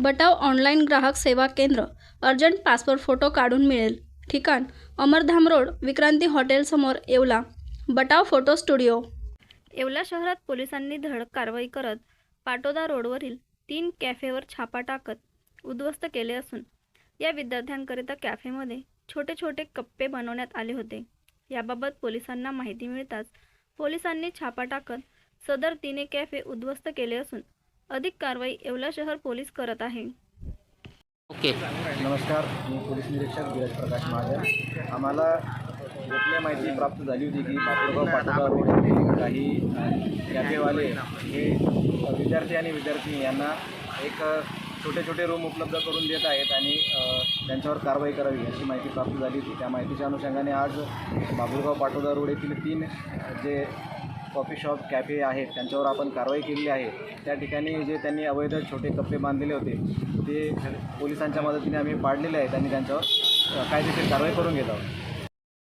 बटाव online ग्राहक सेवा केंद्र. अर्जंट पासपोर्ट फोटो काढून मिळेल. ठिकाण अमरधाम रोड, विक्रांती हॉटेल समोर, येवला. Batav photo studio. येवला शहरात पोलिसांनी धडक कारवाई करत पाटोदा रोडवरील 3 कॅफेवर छापा टाकत उद्ध्वस्त केले असून या विद्यार्थ्यांकरिता कॅफेमध्ये छोटे छोटे कप्पे बनवण्यात आले होते. याबाबत पोलिसांना माहिती मिळताच पोलिसांनी छापा टाकत सदर 3 कॅफे उद्ध्वस्त केले असून अधिक कारवाई येवला शहर पोलीस करत आहे. ओके. नमस्कार, मी पोलीस निरीक्षक धीरज प्रकाश महाजन. आम्हाला गोपनीय माहिती प्राप्त झाली होती की बापूरगाव पाटोदा रोड येथे काही कॅफेवाले हे विद्यार्थी आणि विद्यार्थिनी यांना एक छोटे छोटे रूम उपलब्ध करून देत आहेत आणि त्यांच्यावर कारवाई करावी अशी माहिती प्राप्त झाली होती. त्या माहितीच्या अनुषंगाने आज बापूरगाव पाटोदा रोड येथील 3 जे कॉफी शॉप कॅफे आहेत त्यांच्यावर आपण कारवाई केलेली आहे. त्या ठिकाणी जे त्यांनी अवैध छोटे कप्पे बांधलेले होते ते पोलिसांच्या मदतीने आम्ही पाडलेले आहेत आणि त्यांच्यावर कायदेशीर कारवाई करून घेत आहोत.